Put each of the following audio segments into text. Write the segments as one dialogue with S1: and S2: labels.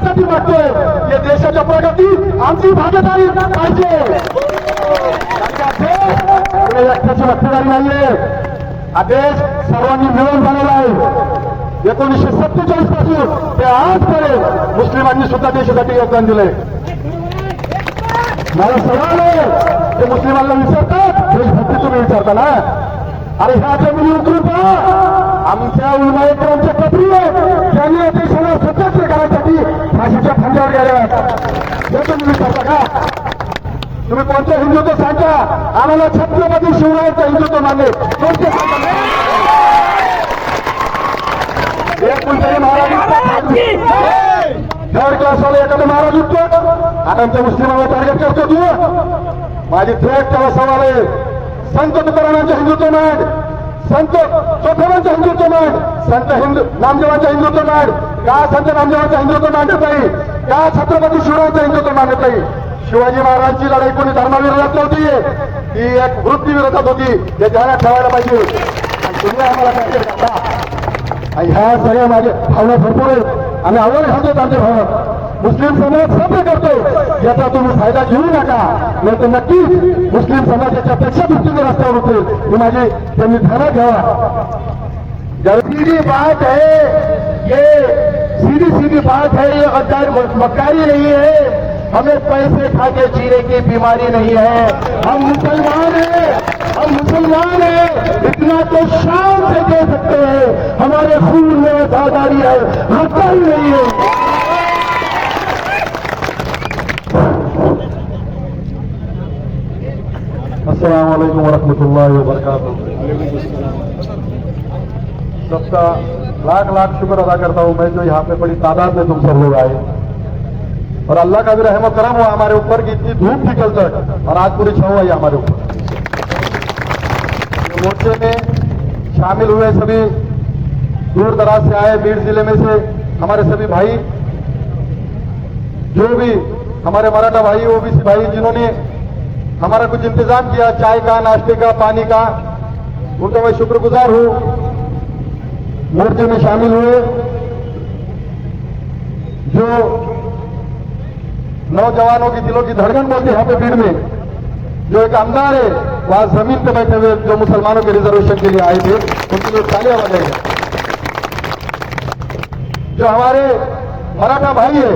S1: कशासाठी मागतोय? या देशाच्या प्रगतीत आमची भागीदारी पाहिजे. एकट्याची भागीदारी नाहीये. हा देश सर्वांनी मिळून बनवला आहे. 1947 पासून ते आजपर्यंत मुस्लिमांनी सुद्धा देशासाठी योगदान दिलंय. मला सवाल आहे, ते मुस्लिमांना विचारतात, देशभक्ती तुम्ही विचारता ना? अरे ह्या जमिनी उतरून पहा. आमच्या उलमायकरांच्या कबरी आहे, त्यांनी देशाला स्वतंत्र करण्यासाठी फाशीच्या फांद्यावर गेल्या. हे तुम्ही विचारता का? तुम्ही कोणत्या हिंदुत्व सांगा? आम्हाला छत्रपती शिवरायांचा हिंदुत्व मानले. कोणते सांगा? एक कोणतरी महाराज थर्ड क्लासवाला एखादं महाराज उठतो आता आमच्या मुस्लिमांना टार्गेट करतो. तू माझी थेट त्याला सवाल आहे. संत तुकारामांच्या हिंदुत्व मांड, संत चोखारांच्या हिंदुत्व मांड, संत नामदेवांच्या हिंदुत्व मांड. का संत नामदेवांच्या हिंदुत्व मांडत नाही? का छत्रपती शिवरायांचं हिंदुत्व मांडत नाही? शिवाजी महाराजांची लढाई कोणी धर्माविरोधात नव्हती, ती एक वृत्तीविरोधात होती. हे ध्यानात ठेवायला पाहिजे. आणि तुम्ही आम्हाला टार्गेट करता. ह्या सगळ्या माझ्या भावना भरपूर आहेत. आम्ही आव्हान घालतो आमच्या भावना. मुस्लिम समाज सभ्य करतो, याचा तुम्ही फायदा घेऊ नका, नाही तर नक्कीच मुस्लिम समाजाच्या पेक्षा दृष्टीने रस्त्यावर होते. ही माझी त्यांनी ध्यानात घ्यावा. सीधी बात है ये, सीधी सीधी बात है ये. गद्दार मक्कारी नहीं है. हमें पैसे खा के जीने की बीमारी नहीं है. हम मुसलमान हैं, हम मुसलमान हैं. इतना तो शान से कह सकते हैं, हमारे खून में वफादारी है, गद्दारी नहीं है. अस्सलाम वालेकुम वरहमतुल्लाहि वबरकातुहू. सबका लाख लाख शुक्र अदा करता हूँ मैं, जो यहाँ पे बड़ी तादाद में तुम सब लोग आए. और अल्लाह का भी रहमत करम हुआ हमारे ऊपर की इतनी धूप थी कल तक, और आज पूरी छाव आई हमारे ऊपर. मोर्चे में शामिल हुए सभी दूर दराज से आए, बीड़ जिले में से हमारे सभी भाई, जो भी हमारे मराठा भाई, ओबीसी भाई, जिन्होंने हमारा कुछ इंतजाम किया, चाय का, नाश्ते का, पानी का, उनका मैं शुक्रगुजार हूं. मोर्चे में शामिल हुए जो नौजवानों की दिलों की धड़कन बोलती यहाँ पे भीड़ में, जो एक आमदार है वहां जमीन पे बैठे हुए, जो मुसलमानों के रिजर्वेशन के लिए आए थे, उनके लिए तालियां बजाएंगे. जो हमारे मराठा भाई है,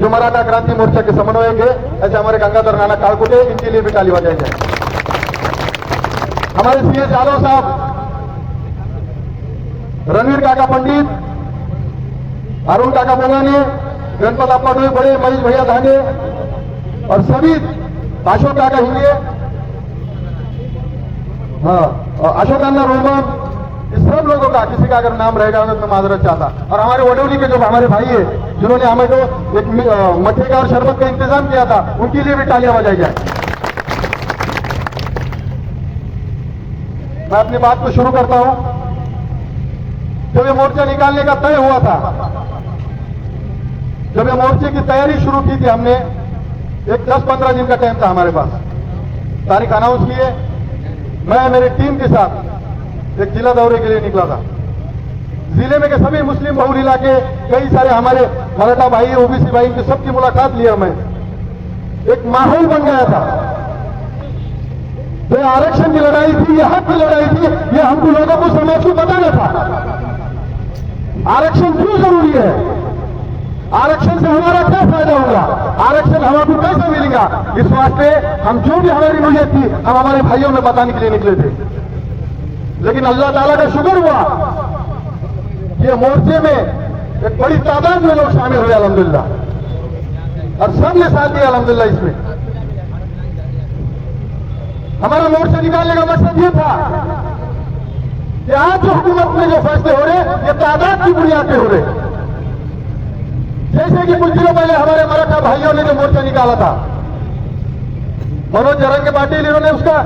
S1: जो मराठा क्रांति मोर्चा के समन्वयक है, ऐसे हमारे गंगाधर नाना कालकुटे, इनके लिए भी ताली बजाएंगे. हमारे सीएस यादव साहब, रणवीर काका पंडित, अरुण काका बोगाने, गणपत अप्पा डोई बड़े, महेश भैया धाने, और सभी अशोक काका हिंगे, हाँ, अशोक अन्ना रोमन, इस सब लोगों का किसी का अगर नाम रहेगा मैं माजरत चाहता. और हमारे वडोली के जो हमारे भाई है, जिन्होंने हमें जो एक मठे का और शरबत का इंतजाम किया था, उनके लिए भी तालियां बजाई जाए. मैं अपनी बात को शुरू करता हूं. जब ये मोर्चा निकालने का तय हुआ था, जब ये मोर्चे की तैयारी शुरू की थी हमने, एक 10-15 दिन का टाइम था हमारे पास. तारीख अनाउंस किए, मैं मेरी टीम के साथ एक जिला दौरे के लिए निकला था. जिले में के सभी मुस्लिम बहुल इलाके, कई सारे हमारे मराठा भाई, ओबीसी भाई, की सबकी मुलाकात लिया. मैं एक माहौल बन गया था. जो आरक्षण की लड़ाई थी, ये हक की लड़ाई थी, ये हमको लोगों को समाज को बताना था. आरक्षण क्यों जरूरी है, आरक्षण से हमारा क्या फायदा होगा, आरक्षण हमको कैसे मिलेगा, इस वास्ते हम जो भी हमारी नीयत थी, हम हमारे भाइयों में बताने के लिए निकले थे. लेकिन अल्लाह ताला का शुक्र हुआ, ये मोर्चे में एक बड़ी तादाद में लोग शामिल हुए अल्हम्दुलिल्लाह, और सबने साथ दिया अल्हम्दुलिल्लाह. इसमें हमारा मोर्चा निकालने का मकसद ये था कि आज जो हुकूमत में जो फैसले हो रहे, ये तादाद की बुनियाद पे हो रहे. जैसे कि कुछ दिनों पहले हमारे मराठा भाइयों ने जो मोर्चा निकाला था, मनोज जरंगे पाटिल, इन्होंने उसका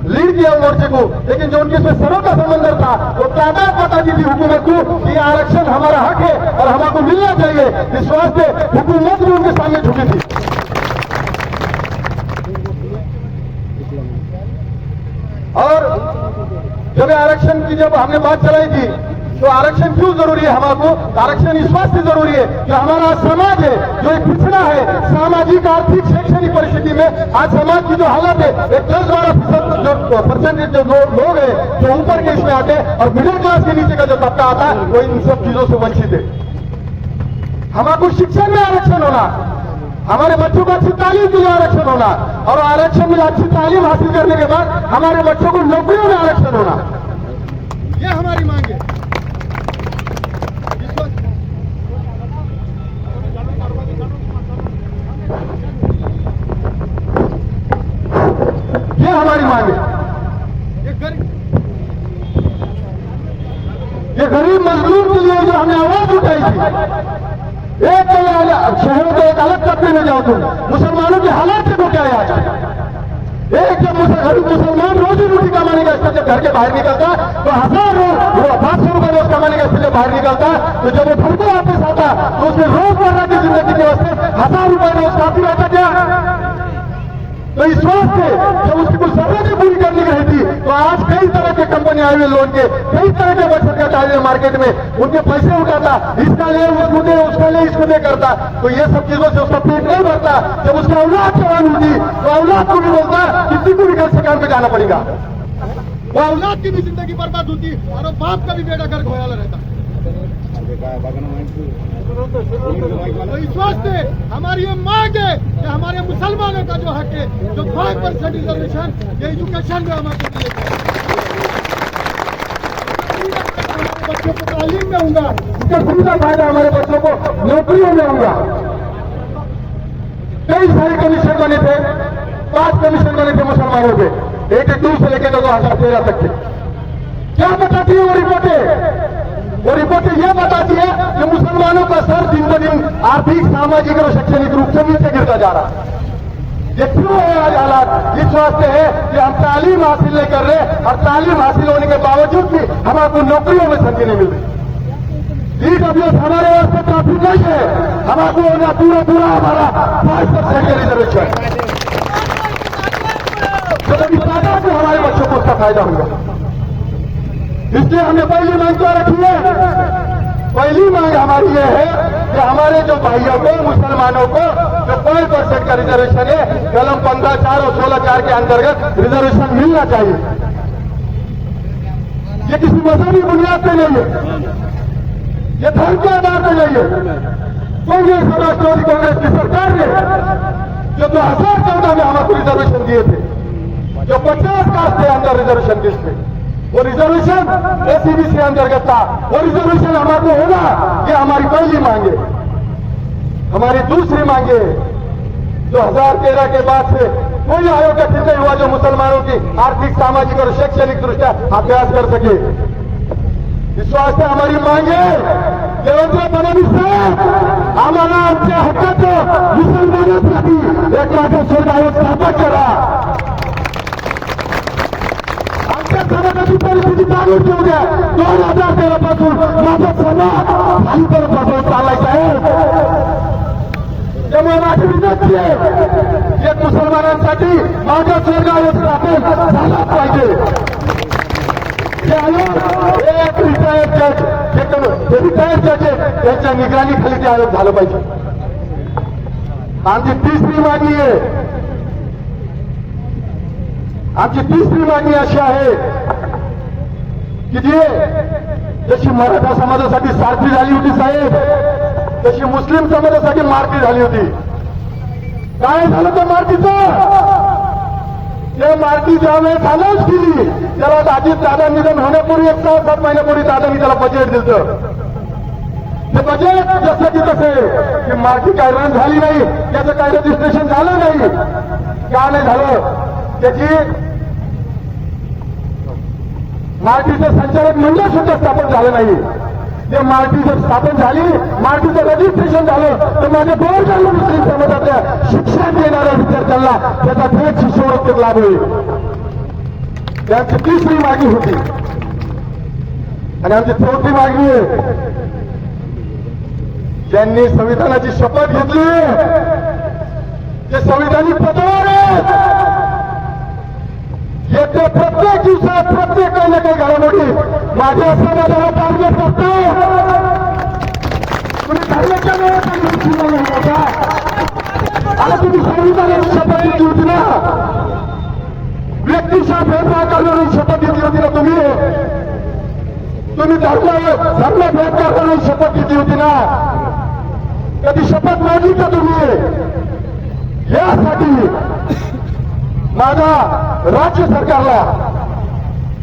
S1: लीड किया मोर्चे को, लेकिन जो उनके इसमें सरों का समंदर था, वो तादाद बताती थी हुकूमत को कि आरक्षण हमारा हक है और हमको मिलना चाहिए. इस वास्ते हुकूमत भी उनके सामने झुकी थी. और जब आरक्षण की जब हमने बात चलाई थी, तो आरक्षण क्यों जरूरी है हमको? आरक्षण इस वास्ते जरूरी है कि हमारा समाज है जो एक पिछड़ा है, सामाजिक आर्थिक शैक्षणिक परिस्थिति में आज समाज की जो हालत है, एक 10-12% जो परसेंटेज जो लोग है जो ऊपर के इसमें आते हैं और मिडिल क्लास के नीचे का जो तबका आता है वो इन सब चीजों से वंचित है। हमारे शिक्षण में आरक्षण होना, हमारे बच्चों को अच्छी तालीम के लिए आरक्षण होना और आरक्षण में अच्छी तालीम हासिल करने के बाद हमारे बच्चों को नौकरियों में आरक्षण होना, ये हमारी मांग है। ये हमारी मांग है। ये गरीब मजदूर के लिए जो हमने आवाज उठाई थी, एक तो शहरों के एक अलग तबके में जाओ तुम, मुसलमानों की हालत से क्या है आज? एक जब मुसलमान रोजी रोटी कमाने का जब घर के बाहर निकलता तो 500 रुपए रोज कमाने का जब बाहर निकलता तो जब वो घर को वापस आता तो उसने रोजमर्रा की जिंदगी के वास्ते 1000 रुपए रोज काफी रहता क्या? तो इस वास्ते जब उसकी कुछ जरूरतें पूरी करनी रहती तो आज कई तरह के कंपनी आए हुए लोन के, कई तरह के बचत खाता आए मार्केट में, उनके पैसे उठाता, इसका ले उसको दे, उसका ले इसको दे करता, तो ये सब चीजों से उसका पेट नहीं भरता। जब उसकी औलाद जवान होती तो औलाद को भी बोलता किसी को भी घर से काम पे जाना पड़ेगा, वो औलाद की भी जिंदगी बर्बाद होती और बाप का भी बेटा घर खोयाला रहता। तो इस वास्ते हमारी ये मांग है कि हमारे मुसलमानों का जो हक है, जो 5% रिजर्वेशन, ये एजुकेशन में हमारे बच्चों को तालीम में होगा, उसका सुविधा फायदा हमारे बच्चों को नौकरियों में होगा। कई सारे कमीशन बने थे, 5 कमीशन बने थे मुसलमानों के, 82 से लेकर 2013 तक के। क्या बताती है वो रिपोर्टें? वो रिपोर्टें यह बताती है कि मुसलमानों का सर दिन ब दिन आर्थिक, सामाजिक और शैक्षणिक रूप से नीचे गिरता जा रहा है। ये क्यों है आज हालात? इस वास्ते है कि हम तालीम हासिल नहीं कर रहे और तालीम हासिल होने के बावजूद भी हमारे नौकरियों में संख्या नहीं मिल रही। ईडब्ल्यूएस हमारे वास्ते काफी नहीं है, हमारे ना पूरा हमारा 5% का रिजर्वेशन, तो कभी पैदा से हमारे बच्चों को उसका फायदा होगा। इसलिए हमने पहली मांग क्या रखी है? पहली मांग हमारी यह है कि हमारे जो भाइयों को, मुसलमानों को जो 5% का रिजर्वेशन है, कलम 15(4) और 16(4) के अंतर्गत रिजर्वेशन मिलना चाहिए। ये किसी मजहबी बुनियाद पे नहीं है, ये धर्म के आधार पर नहीं है। कांग्रेस और राष्ट्रवादी कांग्रेस की सरकार ने जो 2014 में हमको रिजर्वेशन दिए थे, जो 50 कास्ट थे अंदर रिजर्वेशन लिस्ट में, वो रिजर्वेशन एसीबीसी अंतर्गत था, वो रिजर्वेशन हमारे होगा, ये हमारी पहली मांग है। हमारी दूसरी मांग है 2013 के बाद से कोई आयोग गठित नहीं हुआ जो मुसलमानों की आर्थिक, सामाजिक और शैक्षणिक दृष्टया अभ्यास कर सके। इस वास्ते हमारी मांग है देवेंद्र फडणवीस साहेब, आम्हाला आमच्या हक्काचं मुसलमानांसाठी एक मागासवर्ग आयोग स्थापन करा। आमच्या समाजाची परिस्थिती जाणून घेऊ द्या। 2013 पासून माझा समाज खाली करत बसवत चाललाय साहेब। त्यामुळे माझी विनंती आहे एक मुसलमानांसाठी मागासवर्ग आयोग स्थापन झाला पाहिजे। एक रिटायर्ड जज त्यांच्या निगराणीखाली ते आयोग झालं पाहिजे। आमची तिसरी मागणी आहे, आमची तिसरी मागणी अशी आहे की जी जशी मराठा समाजासाठी सारथी झाली होती साहेब, तशी मुस्लिम समाजासाठी मारती झाली होती। काय झालं त्या मारतीचं? ते मारती ज्यावेळेस अनाऊन्स केली त्याला अजित दादा निधन होण्यापूर्वी 6-7 महिन्यापूर्वी दादांनी त्याला बजेट दिलं। ते बजेट जसं की तसे की मारती काय रन झाली नाही, त्याचं काय रजिस्ट्रेशन झालं नाही। का नाही झालं? त्याची मारतीचं संचालक मंडळ सुद्धा स्थापन झालं नाही। ते मारती जर स्थापन झाली, मारतीचं रजिस्ट्रेशन झालं तर माझ्या 2 झालं मुस्लिम समाजाच्या शिक्षण देणाऱ्या विद्यार्थ्यांना त्याचा थेट शिष्यवृत्तीचा लाभ होईल। त्यांची तिसरी मागणी होती। आणि आमची चौथी मागणी आहे, ज्यांनी संविधानाची शपथ घेतली ते संविधानिक पदावर आहेत, येत्या प्रत्येक दिवसात प्रत्येक काही ना काही घडामोडी माझ्या समाजाला टार्गेट करतो. तुम्ही धर्माच्या वेळेत आता तुम्ही संविधानाची शपथ घेतली होती ना, व्यक्तीच्या भेदभाव करणारी शपथ घेतली होती ना, तुम्ही धर्मभेद करणारी शपथ घेतली होती ना, कधी शपथ मागली का तुम्ही? यासाठी माझा राज्य सरकारला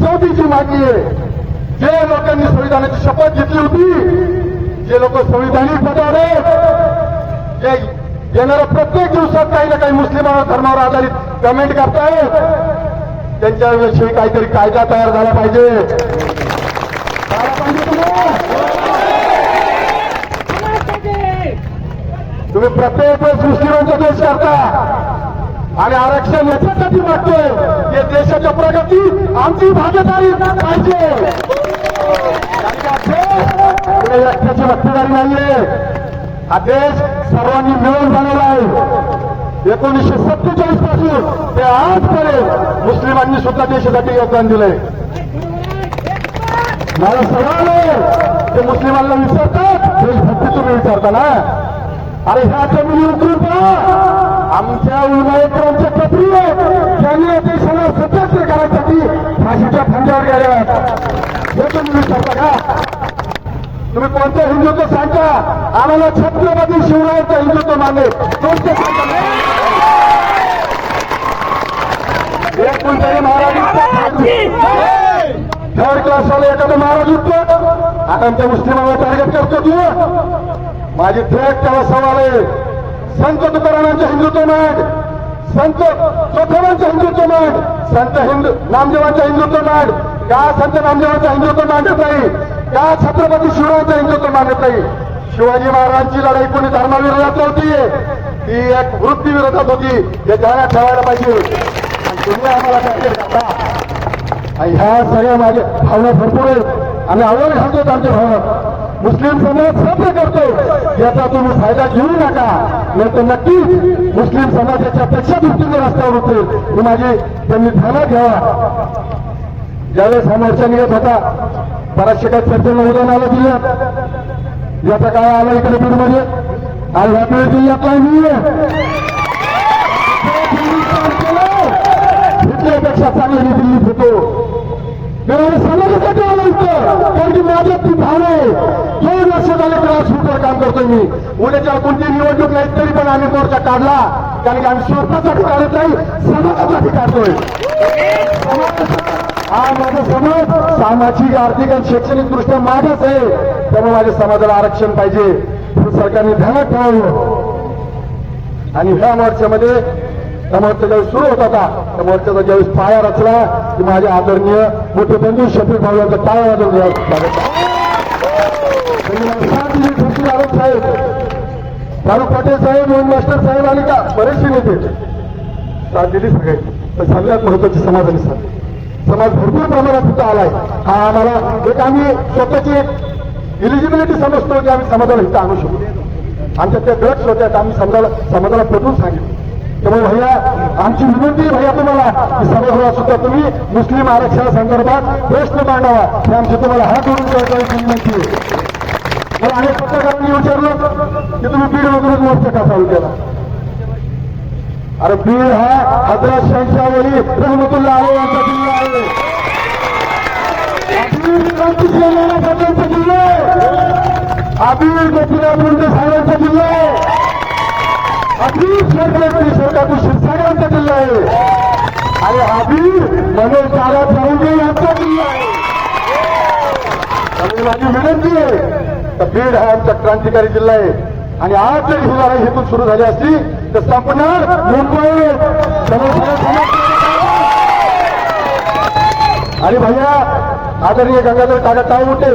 S1: चौथीची मागणी आहे. जे लोकांनी संविधानाची शपथ घेतली होती, जे लोक संविधानिक पदावर जे येणाऱ्या प्रत्येक दिवसात काही ना काही मुस्लिम धर्मावर आधारित कमेंट करतायत, त्यांच्याविषयी काहीतरी कायदा तयार झाला पाहिजे. तुम्ही प्रत्येक वेळेस मुस्लिमांचा देश करता आणि आरक्षण याच्यासाठी मागतोय की देशाच्या प्रगती आमची भागीदारी पाहिजे. एकट्याची भागीदारी नाहीये, हा देश सर्वांनी मिळून बनवला आहे. 1947 पासून ते आजपर्यंत मुस्लिमांनी सुद्धा देशासाठी योगदान दिलंय. मला सवाल आहे, ते मुस्लिमांना विचारतात, देशभक्ती तुम्ही विचारता ना? अरे ह्या जमिनी उतरून पहा, आमच्या उन्हाळ्याच्या पत्री त्यांनी देशाला स्वतंत्र करायसाठी फाशीच्या फंद्यावर गेल्या. हे तुम्ही विचारता का? तुम्ही कोणतं हिंदुत्व सांगता? आम्हाला छत्रपती शिवरायांचं हिंदुत्व मानले. कोणते एक कोणतरी महाराज थर्ड क्लासवाला एखादा महाराज उठतो आता आमच्या मुस्लिमांना टार्गेट करतो तू. माझी थेट त्याला सवाल आहे, संत तुकारामांचं हिंदुत्व मांड, संत चोखरांचं हिंदुत्व मांड, संत नामदेवांचं हिंदुत्व मांड. का संत नामदेवांचं हिंदुत्व मांडत नाही? का छत्रपती शिवरायांचं हिंदुत्व मांडत नाही? शिवाजी महाराजांची लढाई कोणी धर्माविरोधात होती, ती एक वृत्ती विरोधात होती. हे ध्यानात ठेवायला पाहिजे. तुम्ही आम्हाला टार्गेट करता. ह्या सगळ्या माझ्या भावना भरपूर आहेत आणि आवड घालतो आमच्या भावना. मुस्लिम समाज साजरा करतो, याचा तुम्ही फायदा घेऊ नका, नाही तर नक्कीच मुस्लिम समाजाच्या पेक्षा दृष्टीने रस्त्यावर होते. ही माझी त्यांनी ध्यानात घ्यावा. ज्यावेळेस हा मोर्चा निघत होता, बऱ्याचशा काही चर्चेला उदाहरण आलं दिलं. याचा काय आला इकडे बीडमध्ये, आज ह्या जिल्ह्यातला मी इथल्यापेक्षा चांगली मी दिल्लीत होतो. समाजासाठी आलो इथं, कारण की माझ्या ती भावना आहे. 2 वर्ष झाले क्लासरूमवर काम करतोय मी. उद्याच्या कोणती निवडणूक नाही तरी पण आम्ही मोर्चा काढला, कारण की आम्ही स्वतःसाठी काढत नाही, समाजासाठी काढतोय. हा माझा समाज सामाजिक, आर्थिक आणि शैक्षणिक दृष्ट्या माझाच आहे. त्यामुळे माझ्या समाजाला आरक्षण पाहिजे, हे सरकारने ध्यानात ठेवावं. आणि ह्या मोर्चामध्ये त्या मोर्चा ज्यावेळेस सुरू होत होता, त्या मोर्चाचा ज्यावेळेस पाया रचला की माझे आदरणीय मोठे बंधू शफीक भाऊ यांचा टाळ्या वाजवून आरोप साहेब, फारुख पटेल साहेब, मोहन मास्टर साहेब आणि का बरेचसे नेते साथ दिली सगळे. पण सगळ्यात महत्वाची समाजाने साथ. समाज भरपूर प्रमाणात तिथं आलाय. हा आम्हाला एक आम्ही स्वतःची इलिजिबिलिटी समजतो की आम्ही समाजाला इथं आणू शकतो. आमच्या त्या गट होत्यात, आम्ही समाजाला पटवून सांगितलं. त्यामुळे भैया आमची विनंती भैया तुम्हाला की सभागृहात सुद्धा तुम्ही मुस्लिम आरक्षणासंदर्भात प्रश्न मांडावा, हे आमची तुम्हाला हात जोडून कळण्याची विनंती आहे. मला अनेक पत्रकारांनी विचारलं की तुम्ही बीड वगैरे मोर्चा का चालू केला? अरे बीड हा हजरत शहंशाहवली रहमतुल्लाह अलैह यांचा जिल्हा आहे. क्रांतीचा जिल्हा आहे. अबीर गोपीनाथ मुंडे साहेबांचा जिल्हा आहे. अबीर सरकारची क्षीरसागरांचा जिल्हा आहे. आणि अबीर मनोज दादा चौंगे यांचा जिल्हा आहे. त्यामुळे माझी विनंती आहे, तर बीड हा आमचा क्रांतिकारी जिल्हा आहे. आणि आज जर ही लढाई हेतून सुरू झाली असती तर संपणार मुंबई. आणि भैया आदरणीय गंगाधर काका टाळमुटे,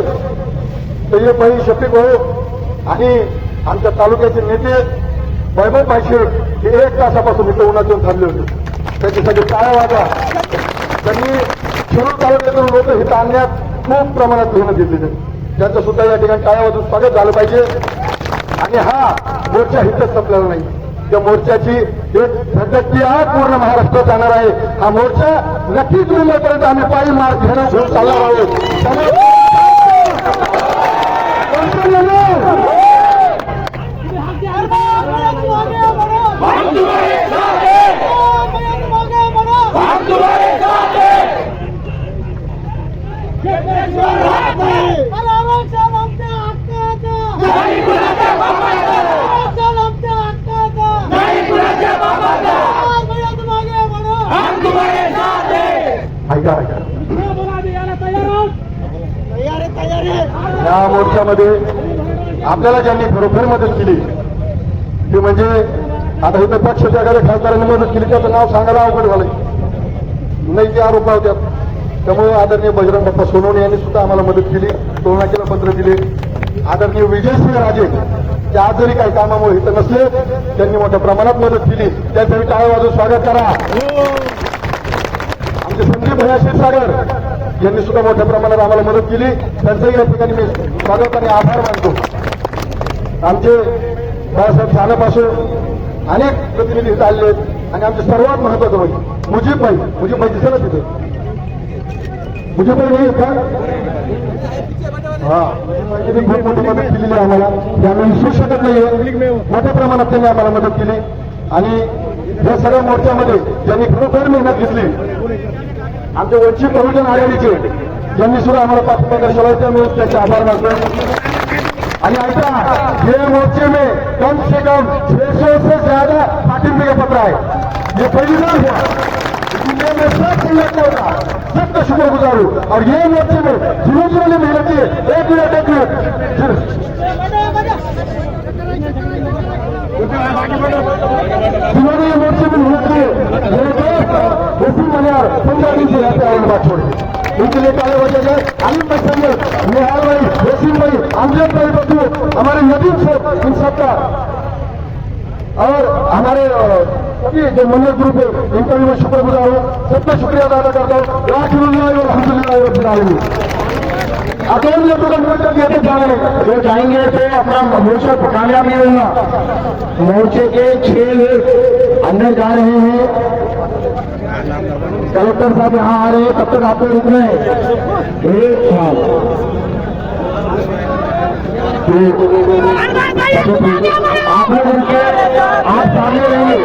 S1: सय्यद भाई शफीक भाऊ आणि आमच्या तालुक्याचे नेते वैभव पायशेर हे 1 तासापासून इथं उन्हात येऊन थांबले होते. त्यांच्यासाठी टाळ्या वाजा. त्यांनी शिरूर तालुक्यातून लोक इथं आणण्यात खूप प्रमाणात मेहनत घेतली. त्यांचं सुद्धा या ठिकाणी टाळ्या वाजून स्वागत झालं पाहिजे. आणि हा मोर्चा इथंच संपलेला नाही. त्या मोर्चाची एक धडकी आज पूर्ण महाराष्ट्रात जाणार आहे. हा मोर्चा नक्कीच मुंबईपर्यंत आम्ही पायी मार्ग घेऊन चालणार आहोत. या मोर्चामध्ये आपल्याला ज्यांनी खरोखर मदत केली ती म्हणजे आता इथं पक्षाच्या एखाद्या खासदारांनी मदत केली त्याचं नाव सांगायला अवघड झालंय. नाही ते आरोप लावतात. त्यामुळे आदरणीय बजरंग बाप्पा सोनवणे यांनी सुद्धा आम्हाला मदत केली. टोलनाक्याला पत्र दिले. आदरणीय विजयसिंह राजे ते आज जरी काही कामामुळे इथं नसले त्यांनी मोठ्या प्रमाणात मदत केली. त्यासाठी टाळ्या वाजवून स्वागत करा. आमचे संदीप भैया क्षीरसागर यांनी सुद्धा मोठ्या प्रमाणात आम्हाला मदत केली. त्यांचंही या ठिकाणी मी स्वागत आणि आभार मानतो. आमचे बाळासाहेब साहेबापासून अनेक प्रतिनिधी इथं आले आहेत आणि आमचे सर्वात महत्वाचं म्हणजे मुजीब भाई दिसेल ना तिथे मुजीब भाई नाही का? हा खूप मोठी मदत केलेली आम्हाला ते आम्ही विसरू शकत नाहीये. मोठ्या प्रमाणात त्यांनी आम्हाला मदत केली आणि या सगळ्या मोर्चामध्ये ज्यांनी खरोखर मेहनत घेतली आमचे वंचित बहुजन आघाडीचे ज्यांनी सुद्धा आम्हाला पाठिंबा दर्शवला त्यामुळे त्याचे आभार मानतो. आणि ऐका ये मोर्चे में कम से कम 600 से ज्यादा पाठिंबे का पत्र है. ये पहली बार हुआ. मैं सब संगठन होगा सबका शुक्रगुजार हूँ. और ये मोर्चे में जिन्होंने मेहनत की एक मिनट जिन्होंने ये मोर्चे में मेहनत की वसीम मनियार 15 दिन से यहाँ पे औरंगाबाद छोड़े उनके लिए ताले बजे गए. आलिम भाई संजय निहाल भाई वसीम भाई अमजद भाई बदू हमारे नदीम से इन सबका और हमारे सभी जो मंदिर ग्रुप है इनका भी मैं शुक्रगुजार हूँ. सबका शुक्रिया अदा करता हूँ. अगर लोगों का मोर्चा लेते जाएंगे जो जाएंगे तो अपना मोर्चा कामयाब नहीं होगा. मोर्चे के 6 लोग अंदर जा रहे हैं. कलेक्टर साहब यहाँ आ रहे हैं तब तक आपको रुकना है. एक साल आप लोग उनके आप सामने रहेंगे.